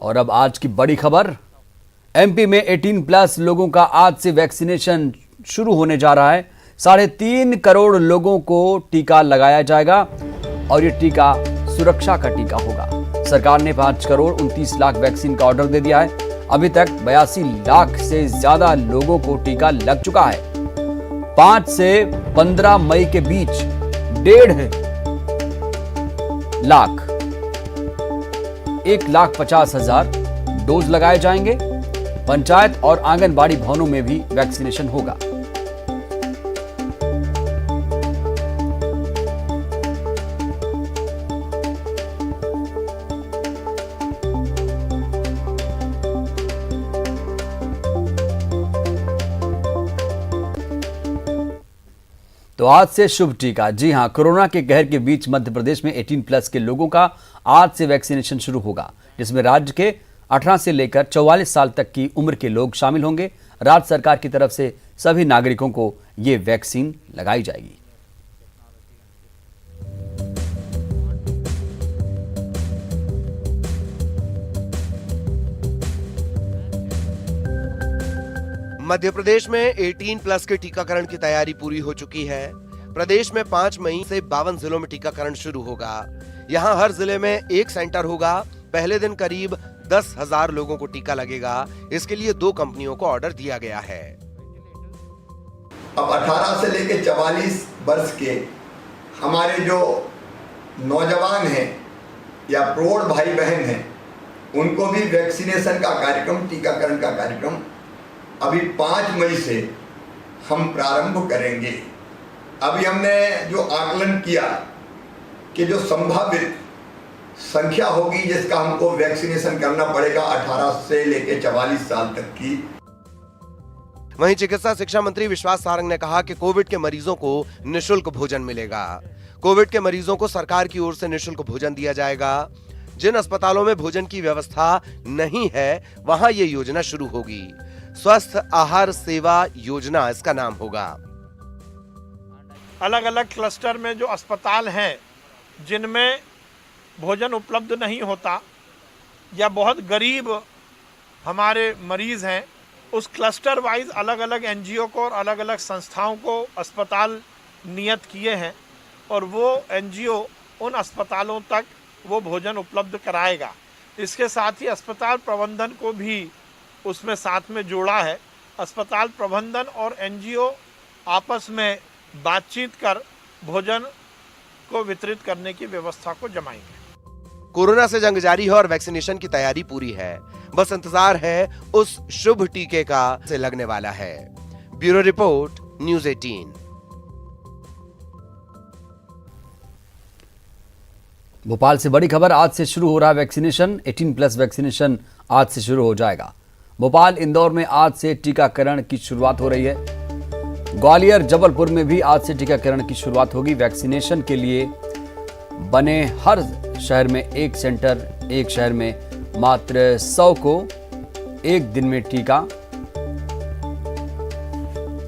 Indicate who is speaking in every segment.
Speaker 1: और अब आज की बड़ी खबर, एमपी में 18 प्लस लोगों का आज से वैक्सीनेशन शुरू होने जा रहा है। 3.5 करोड़ लोगों को टीका लगाया जाएगा और ये टीका सुरक्षा का टीका होगा। सरकार ने 5 करोड़ 29 लाख वैक्सीन का ऑर्डर दे दिया है। अभी तक 82 लाख से ज्यादा लोगों को टीका लग चुका है। 5 से 15 मई के बीच 1.5 लाख 1,50,000 डोज लगाए जाएंगे। पंचायत और आंगनबाड़ी भवनों में भी वैक्सीनेशन होगा। तो आज से शुभ टीका। जी हां, कोरोना के कहर के बीच मध्य प्रदेश में 18 प्लस के लोगों का आज से वैक्सीनेशन शुरू होगा, जिसमें राज्य के 18 से लेकर 44 साल तक की उम्र के लोग शामिल होंगे। राज्य सरकार की तरफ से सभी नागरिकों को ये वैक्सीन लगाई जाएगी।
Speaker 2: मध्य प्रदेश में 18 प्लस के टीकाकरण की तैयारी पूरी हो चुकी है। प्रदेश में 5 मई से 52 जिलों में टीकाकरण शुरू होगा। यहां हर जिले में एक सेंटर होगा। पहले दिन करीब 10,000 लोगों को टीका लगेगा। इसके लिए 2 कंपनियों को ऑर्डर दिया गया है।
Speaker 3: अब 18 से लेकर 44 वर्ष के हमारे जो नौजवान हैं या प्रौढ़ भाई बहन हैं, उनको भी वैक्सीनेशन का कार्यक्रम, टीकाकरण का कार्यक्रम अभी 5 मई से हम प्रारंभ करेंगे। अभी हमने जो आकलन किया कि जो संभावित संख्या होगी जिसका हमको वैक्सीनेशन करना पड़ेगा 18 से लेकर 44 साल तक की।
Speaker 2: वहीं चिकित्सा शिक्षा मंत्री विश्वास सारंग ने कहा कि कोविड के मरीजों को निःशुल्क भोजन मिलेगा। कोविड के मरीजों को सरकार की ओर से निःशुल्क भोजन दिया जाएगा। जिन अस्पतालों में भोजन की व्यवस्था नहीं है, वहां ये योजना शुरू होगी। स्वस्थ आहार सेवा योजना इसका नाम होगा।
Speaker 4: अलग अलग क्लस्टर में जो अस्पताल हैं जिनमें भोजन उपलब्ध नहीं होता या बहुत गरीब हमारे मरीज हैं, उस क्लस्टर वाइज अलग अलग एनजीओ को और अलग अलग संस्थाओं को अस्पताल नियत किए हैं और वो एनजीओ उन अस्पतालों तक वो भोजन उपलब्ध कराएगा। इसके साथ ही अस्पताल प्रबंधन को भी उसमें साथ में जोड़ा है। अस्पताल प्रबंधन और एनजीओ आपस में बातचीत कर भोजन को वितरित करने की व्यवस्था को जमाएंगे।
Speaker 2: कोरोना से जंग जारी है और वैक्सीनेशन की तैयारी पूरी है। बस इंतजार है उस शुभ टीके का से लगने वाला है। Bureau report, news 18।
Speaker 1: भोपाल से बड़ी खबर, आज से शुरू हो रहा है वैक्सीनेशन। 18 प्लस वैक्सीनेशन आज से शुरू हो जाएगा। भोपाल, इंदौर में आज से टीकाकरण की शुरुआत हो रही है। ग्वालियर, जबलपुर में भी आज से टीकाकरण की शुरुआत होगी। वैक्सीनेशन के लिए बने हर शहर में एक सेंटर, एक शहर में मात्र 100 को एक दिन में टीका,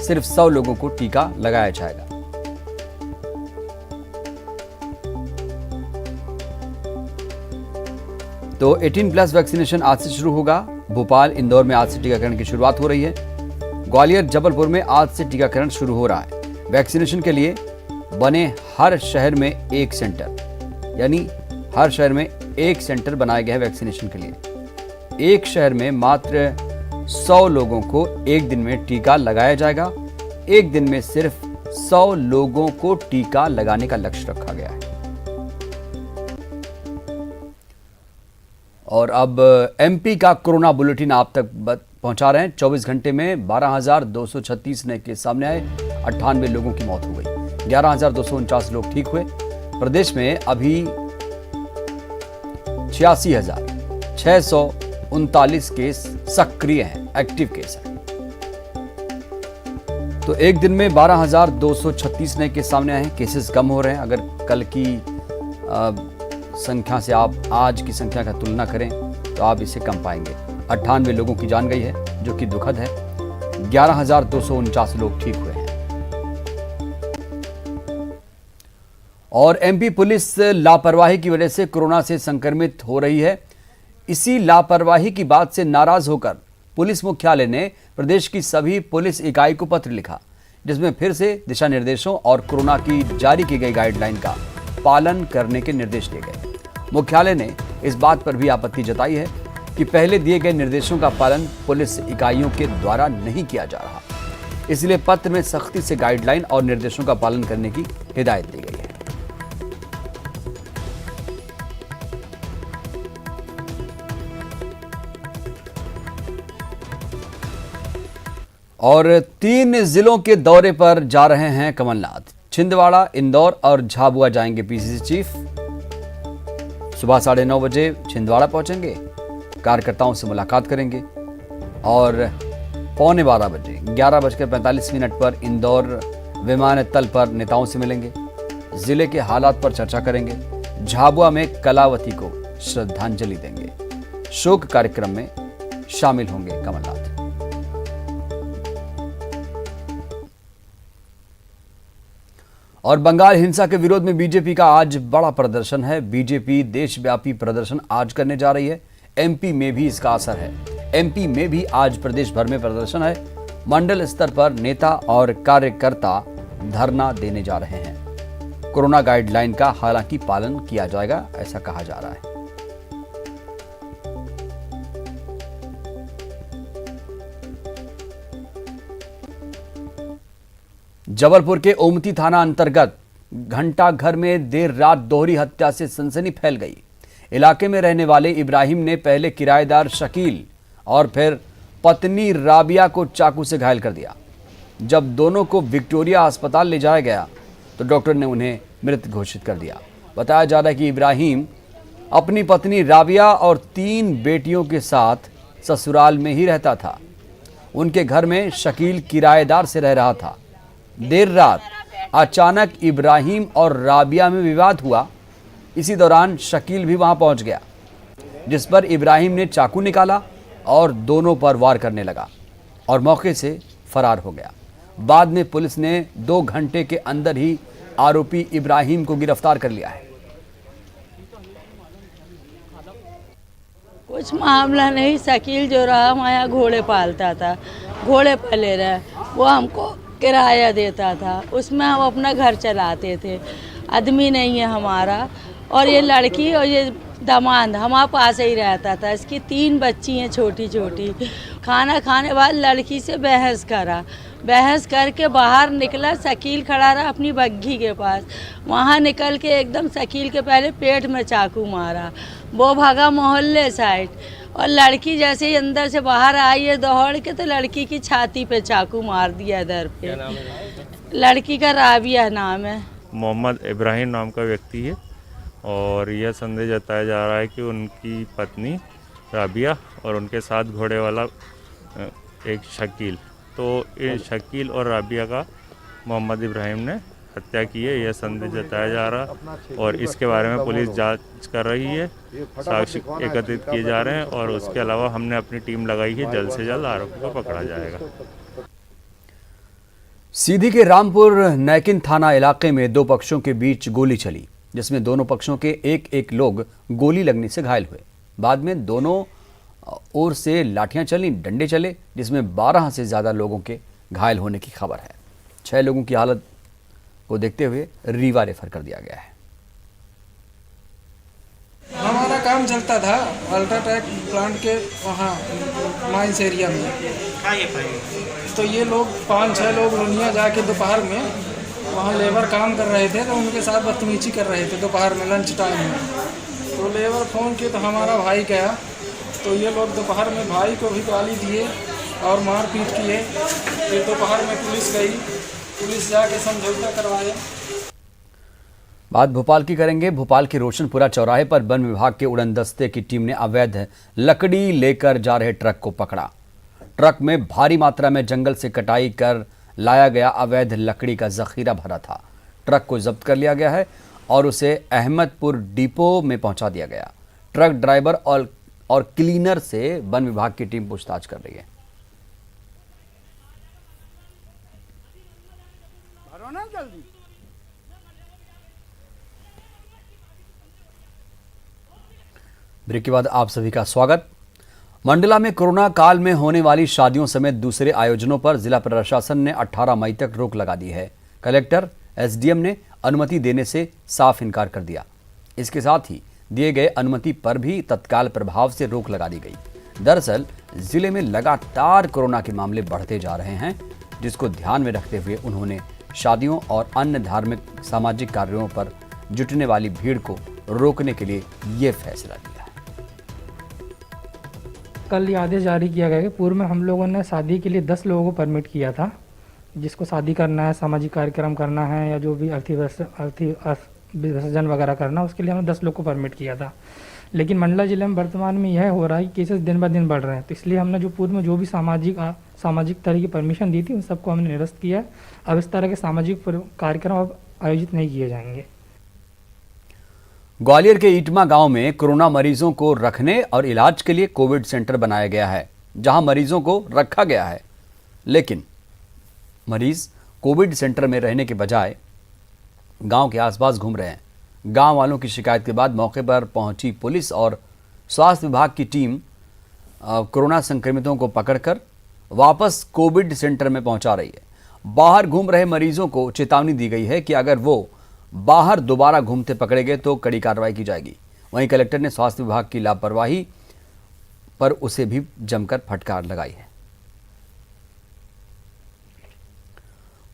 Speaker 1: सिर्फ 100 लोगों को टीका लगाया जाएगा। तो 18 प्लस वैक्सीनेशन आज से शुरू होगा। भोपाल, इंदौर में आज से टीकाकरण की शुरुआत हो रही है। ग्वालियर, जबलपुर में आज से टीकाकरण शुरू हो रहा है। वैक्सीनेशन के लिए बने हर शहर में एक सेंटर, यानी हर शहर में एक सेंटर बनाया गया है वैक्सीनेशन के लिए। एक शहर में मात्र 100 लोगों को एक दिन में टीका लगाया जाएगा। एक दिन में सिर्फ 100 लोगों को टीका लगाने का लक्ष्य रखा गया है। और अब एमपी का कोरोना बुलेटिन आप तक पहुंचा रहे हैं। 24 घंटे में 12,236 नए केस सामने आए। 98 लोगों की मौत हो गई। 11,249 लोग ठीक हुए। प्रदेश में अभी 86,639 केस सक्रिय हैं, एक्टिव केस हैं। तो एक दिन में 12,236 नए केस सामने आए हैं। केसेस कम हो रहे हैं। अगर कल की संख्या से आप आज की संख्या का तुलना करें तो आप इसे कम पाएंगे। 98 लोगों की जान गई है, जो कि दुखद है। 11,249 लोग ठीक हुए हैं। और एमपी पुलिस लापरवाही की वजह से कोरोना से संक्रमित हो रही है। इसी लापरवाही की बात से नाराज होकर पुलिस मुख्यालय ने प्रदेश की सभी पुलिस इकाई को पत्र लिखा, जिसमें फिर से दिशा निर्देशों और कोरोना की जारी की गई गाइडलाइन का पालन करने के निर्देश दिए गए। मुख्यालय ने इस बात पर भी आपत्ति जताई है कि पहले दिए गए निर्देशों का पालन पुलिस इकाइयों के द्वारा नहीं किया जा रहा, इसलिए पत्र में सख्ती से गाइडलाइन और निर्देशों का पालन करने की हिदायत दी गई है। और 3 जिलों के दौरे पर जा रहे हैं कमलनाथ। छिंदवाड़ा, इंदौर और झाबुआ जाएंगे पीसीसी चीफ। सुबह 9:30 बजे छिंदवाड़ा पहुंचेंगे, कार्यकर्ताओं से मुलाकात करेंगे और 11:15 बजे 11:45 पर इंदौर विमानतल पर नेताओं से मिलेंगे, जिले के हालात पर चर्चा करेंगे। झाबुआ में कलावती को श्रद्धांजलि देंगे। शोक कार्यक्रम में शामिल होंगे कमलनाथ। और बंगाल हिंसा के विरोध में बीजेपी का आज बड़ा प्रदर्शन है। बीजेपी देशव्यापी प्रदर्शन आज करने जा रही है। एमपी में भी इसका असर है। एमपी में भी आज प्रदेश भर में प्रदर्शन है। मंडल स्तर पर नेता और कार्यकर्ता धरना देने जा रहे हैं। कोरोना गाइडलाइन का हालांकि पालन किया जाएगा, ऐसा कहा जा रहा है। जबलपुर के ओमती थाना अंतर्गत घंटा घर में देर रात दोहरी हत्या से सनसनी फैल गई। इलाके में रहने वाले इब्राहिम ने पहले किराएदार शकील और फिर पत्नी राबिया को चाकू से घायल कर दिया। जब दोनों को विक्टोरिया अस्पताल ले जाया गया तो डॉक्टर ने उन्हें मृत घोषित कर दिया। बताया जा रहा है कि इब्राहिम अपनी पत्नी राबिया और 3 बेटियों के साथ ससुराल में ही रहता था। उनके घर में शकील किराएदार से रह रहा था। देर रात अचानक इब्राहिम और राबिया में विवाद हुआ। इसी दौरान शकील भी वहां पहुंच गया, जिस पर इब्राहिम ने चाकू निकाला और दोनों पर वार करने लगा और मौके से फरार हो गया। बाद में पुलिस ने 2 घंटे के अंदर ही आरोपी इब्राहिम को गिरफ्तार कर लिया है।
Speaker 5: कुछ मामला नहीं, शकील जो रहा हमारे यहाँ घोड़े पालता था, घोड़े पाले रहे, वो हमको किराया देता था, उसमें हम अपना घर चलाते थे। आदमी नहीं है हमारा, और ये लड़की और ये दामाद हमारे पास ही रहता था। इसकी 3 बच्ची हैं छोटी छोटी। खाना खाने बाद लड़की से बहस करा, बहस करके बाहर निकला। शकील खड़ा रहा अपनी बग्घी के पास, वहाँ निकल के एकदम शकील के पहले पेट में चाकू मारा। वो भागा मोहल्ले साइड, और लड़की जैसे ही अंदर से बाहर आई है दौड़ के, तो लड़की की छाती पे चाकू मार दिया इधर पे। लड़की का राबिया नाम है।
Speaker 6: मोहम्मद इब्राहिम नाम का व्यक्ति है और यह संदेह जताया जा रहा है कि उनकी पत्नी राबिया और उनके साथ घोड़े वाला एक शकील, तो इन शकील और राबिया का मोहम्मद इब्राहिम ने हत्या की है, यह संदेह जताया जा रहा। और इसके बारे में पुलिस जांच कर रही है, साक्ष्य एकत्रित किए जा रहे हैं और उसके अलावा हमने अपनी टीम लगाई है। जल्द से जल्द आरोपी को पकड़ा जाएगा।
Speaker 1: सीधी के रामपुर नैकिन थाना इलाके में 2 पक्षों के बीच गोली चली, जिसमें दोनों पक्षों के एक लोग गोली लगने से घायल हुए। बाद में दोनों ओर से लाठियां चली, डंडे चले, जिसमें 12 से ज्यादा लोगों के घायल होने की खबर है। 6 लोगों की हालत को देखते हुए रीवा रेफर कर दिया गया है।
Speaker 7: हमारा काम चलता था अल्ट्राटेक प्लांट के वहाँ माइंस एरिया में। तो ये लोग 5-6 लोग लोनिया जाके दोपहर में वहाँ लेबर काम कर रहे थे, तो उनके साथ बदतमीजी कर रहे थे दोपहर में, लंच टाइम में। तो लेबर फ़ोन किए तो हमारा भाई गया, तो ये लोग दोपहर में भाई को भी गाली दिए और मारपीट किए। फिर दोपहर में पुलिस गई, पुलिस जाके समझौता करवाया।
Speaker 1: बात भोपाल की करेंगे। भोपाल के रोशनपुरा चौराहे पर वन विभाग के उड़न दस्ते की टीम ने अवैध लकड़ी लेकर जा रहे ट्रक को पकड़ा। ट्रक में भारी मात्रा में जंगल से कटाई कर लाया गया अवैध लकड़ी का जखीरा भरा था। ट्रक को जब्त कर लिया गया है और उसे अहमदपुर डिपो में पहुंचा दिया गया। ट्रक ड्राइवर और क्लीनर से वन विभाग की टीम पूछताछ कर रही है। ब्रेक के बाद आप सभी का स्वागत। मंडला में कोरोना काल में होने वाली शादियों समेत दूसरे आयोजनों पर जिला प्रशासन ने 18 मई तक रोक लगा दी है। कलेक्टर एसडीएम ने अनुमति देने से साफ इनकार कर दिया। इसके साथ ही दिए गए अनुमति पर भी तत्काल प्रभाव से रोक लगा दी गई। दरअसल जिले में लगातार कोरोना के मामले बढ़ते जा रहे हैं, जिसको ध्यान में रखते हुए उन्होंने शादियों और अन्य धार्मिक सामाजिक कार्यों पर जुटने वाली भीड़ को रोकने के लिए ये फैसला लिया है।
Speaker 7: कल ये आदेश जारी किया गया कि पूर्व में हम लोगों ने शादी के लिए 10 लोगों को परमिट किया था, जिसको शादी करना है, सामाजिक कार्यक्रम करना है या जो भी अर्थी विसर्जन वगैरह करना, उसके लिए हमने 10 लोग को परमिट किया था। लेकिन मंडला जिले में वर्तमान में यह हो रहा है कि केसेस दिन ब दिन बढ़ रहे हैं, तो इसलिए हमने जो पूर्व में जो भी सामाजिक तरह की परमिशन दी थी उन सबको हमने निरस्त किया। अब इस तरह के सामाजिक कार्यक्रम अब आयोजित नहीं किए जाएंगे।
Speaker 1: ग्वालियर के ईटमा गांव में कोरोना मरीजों को रखने और इलाज के लिए कोविड सेंटर बनाया गया है, जहां मरीजों को रखा गया है, लेकिन मरीज कोविड सेंटर में रहने के बजाय गांव के आसपास घूम रहे हैं। गांव वालों की शिकायत के बाद मौके पर पहुंची पुलिस और स्वास्थ्य विभाग की टीम कोरोना संक्रमितों को पकड़कर वापस कोविड सेंटर में पहुंचा रही है। बाहर घूम रहे मरीजों को चेतावनी दी गई है कि अगर वो बाहर दोबारा घूमते पकड़े गए तो कड़ी कार्रवाई की जाएगी। वहीं कलेक्टर ने स्वास्थ्य विभाग की लापरवाही पर उसे भी जमकर फटकार लगाई है।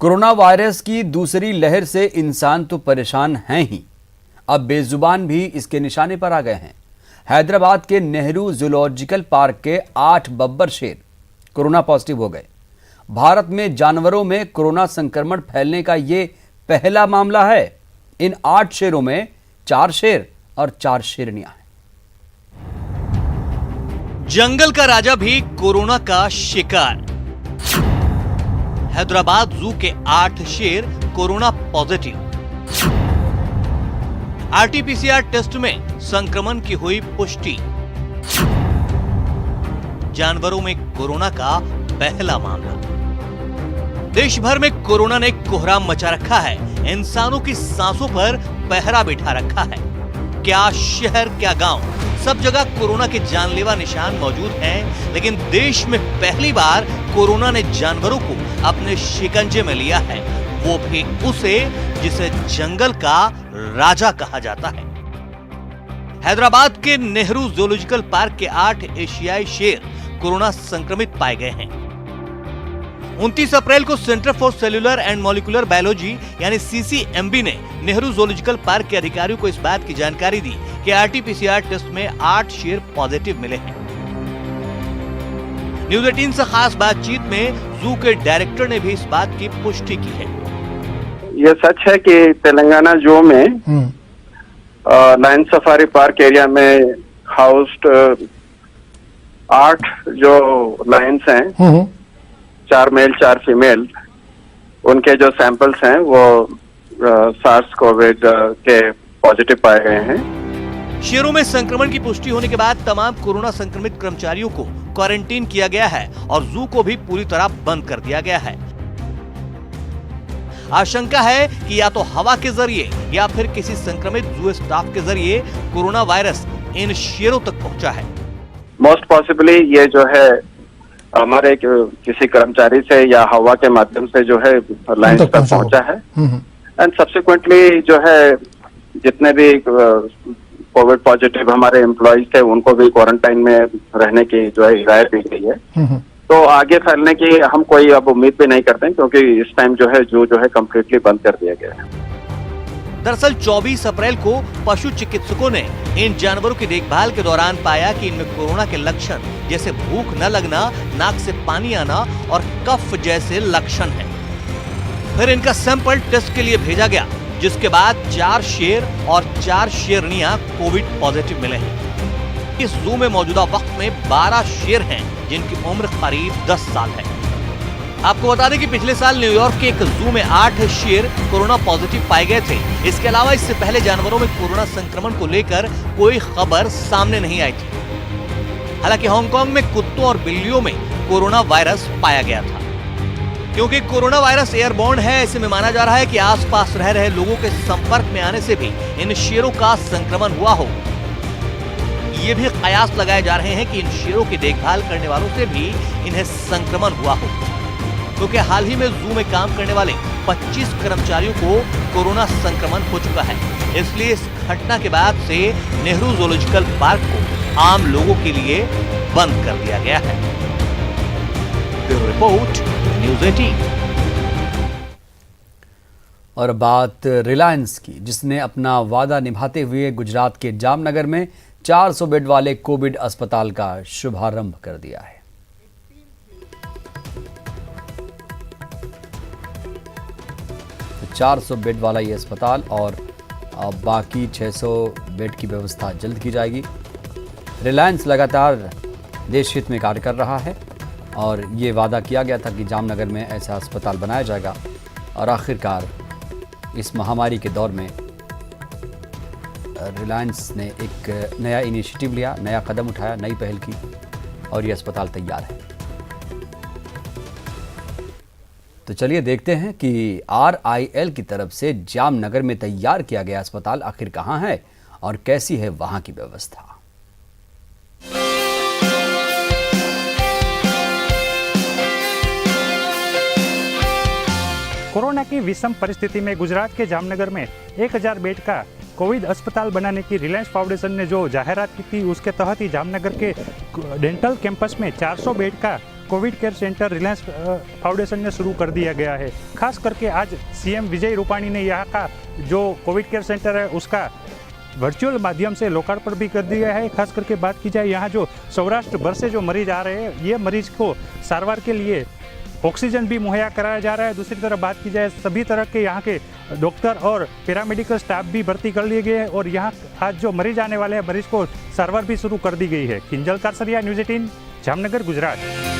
Speaker 1: कोरोना वायरस की दूसरी लहर से इंसान तो परेशान हैं ही, अब बेजुबान भी इसके निशाने पर आ गए हैं। हैदराबाद के नेहरू जूलॉजिकल पार्क के 8 बब्बर शेर कोरोना पॉजिटिव हो गए। भारत में जानवरों में कोरोना संक्रमण फैलने का ये पहला मामला है। इन 8 शेरों में 4 शेर और 4 शेरनियां हैं।
Speaker 8: जंगल का राजा भी कोरोना का शिकार। हैदराबाद जू के 8 शेर कोरोना पॉजिटिव। आरटीपीसीआर टेस्ट में संक्रमण की हुई पुष्टि। जानवरों में कोरोना का पहला मामला। देश भर में कोरोना ने कोहराम मचा रखा है, इंसानों की सांसों पर पहरा बिठा रखा है। क्या शहर क्या गांव, सब जगह कोरोना के जानलेवा निशान मौजूद हैं, लेकिन देश में पहली बार कोरोना ने जानवरों को अपने शिकंजे में लिया है, वो भी उसे जिसे जंगल का राजा कहा जाता है। हैदराबाद के नेहरू जूलॉजिकल पार्क के 8 एशियाई शेर कोरोना संक्रमित पाए गए हैं। 29 अप्रैल को centre for cellular and molecular biology यानी सीसीएमबी ने नेहरू जूलॉजिकल पार्क के अधिकारियों को इस बात की जानकारी दी कि आरटीपीसीआर टेस्ट में 8 शेर पॉजिटिव मिले हैं। न्यूज 18 से खास बातचीत में जू के डायरेक्टर ने भी इस बात की पुष्टि की है।
Speaker 9: ये सच है कि तेलंगाना जू में लायन सफारी पार्क एरिया में हाउस्ड 8 जो लायंस हैं, 4 मेल 4 फीमेल, उनके जो सैंपल्स हैं वो सार्स कोविड के पॉजिटिव पाए गए हैं।
Speaker 8: शेरों में संक्रमण की पुष्टि होने के बाद तमाम कोरोना संक्रमित कर्मचारियों को क्वारंटीन किया गया है और जू को भी पूरी तरह बंद कर दिया गया है। आशंका है कि या तो हवा के जरिए या फिर किसी संक्रमित जू स्टाफ के जरिए कोरोना वायरस इन शेरों तक पहुंचा है।
Speaker 9: मोस्ट पॉसिबली ये जो है हमारे किसी कर्मचारी से या हवा के माध्यम से जो है लाइन तक पहुंचा है। एंड सब्सिक्वेंटली जो है जितने भी कोविड पॉजिटिव हमारे एम्प्लॉयज थे उनको भी क्वारंटाइन में रहने की जो है हिदायत दी गई है। तो आगे फैलने की हम कोई अब उम्मीद भी नहीं करते हैं, क्योंकि इस टाइम जो है जो है कम्प्लीटली बंद कर दिया गया है।
Speaker 8: दरअसल 24 अप्रैल को पशु चिकित्सकों ने इन जानवरों की देखभाल के दौरान पाया कि इनमें कोरोना के लक्षण जैसे भूख न लगना, नाक से पानी आना और कफ जैसे लक्षण हैं। फिर इनका सैंपल टेस्ट के लिए भेजा गया, जिसके बाद 4 शेर और 4 शेरनियां कोविड पॉजिटिव मिले हैं। इस जू में मौजूदा वक्त में 12 शेर हैं, जिनकी उम्र करीब 10 साल है। आपको बता दें कि पिछले साल न्यूयॉर्क के एक जू में 8 शेर कोरोना पॉजिटिव पाए गए थे। इसके अलावा इससे पहले जानवरों में कोरोना संक्रमण को लेकर कोई खबर सामने नहीं आई थी। हालांकि हांगकांग में कुत्तों और बिल्लियों में कोरोना वायरस पाया गया था। क्योंकि कोरोना वायरस एयरबॉर्न है, ऐसे में माना जा रहा है कि आसपास रह रहे लोगों के संपर्क में आने से भी इन शेरों का संक्रमण हुआ हो। ये भी कयास लगाए जा रहे हैं कि इन शेरों की देखभाल करने वालों से भी इन्हें संक्रमण हुआ हो, क्योंकि हाल ही में जू में काम करने वाले 25 कर्मचारियों को कोरोना संक्रमण हो चुका है। इसलिए इस घटना के बाद से नेहरू जूलॉजिकल पार्क को आम लोगों के लिए बंद कर दिया गया है। Bureau report, news 18।
Speaker 1: और बात रिलायंस की, जिसने अपना वादा निभाते हुए गुजरात के जामनगर में 400 बेड वाले कोविड अस्पताल का शुभारंभ कर दिया है। तो 400 बेड वाला ये अस्पताल और बाकी 600 बेड की व्यवस्था जल्द की जाएगी। रिलायंस लगातार देश हित में कार्य कर रहा है और ये वादा किया गया था कि जामनगर में ऐसा अस्पताल बनाया जाएगा और आखिरकार इस महामारी के दौर में रिलायंस ने एक नया इनिशिएटिव लिया, नया कदम उठाया, नई पहल की और ये अस्पताल तैयार है। तो चलिए देखते हैं कि RIL की तरफ से जामनगर में तैयार किया गया अस्पताल आखिर कहां है और कैसी है वहां की व्यवस्था।
Speaker 10: कोरोना की विषम परिस्थिति में गुजरात के जामनगर में 1000 बेड का कोविड अस्पताल बनाने की रिलायंस फाउंडेशन ने जो जाहिरात की थी, उसके तहत ही जामनगर के डेंटल कैंपस में 400 बेड का Covid care centre Reliance foundation ने शुरू कर दिया गया है। खास करके आज CM विजय रूपाणी ने यहाँ का जो कोविड केयर सेंटर है उसका वर्चुअल माध्यम से लोकार्पण भी कर दिया है। खास करके बात की जाए, यहाँ जो सौराष्ट्र भर से जो मरीज आ रहे हैं, ये मरीज को सारवार के लिए ऑक्सीजन भी मुहैया कराया जा रहा है। दूसरी तरफ बात की जाए, सभी तरह के यहाँ के डॉक्टर और पैरामेडिकल स्टाफ भी भर्ती कर लिए गए हैं और यहाँ आज जो मरीज आने वाले हैं, मरीज को सारवार भी शुरू कर दी गई है। किंजल कारसरिया, न्यूज़ 18, जामनगर, गुजरात।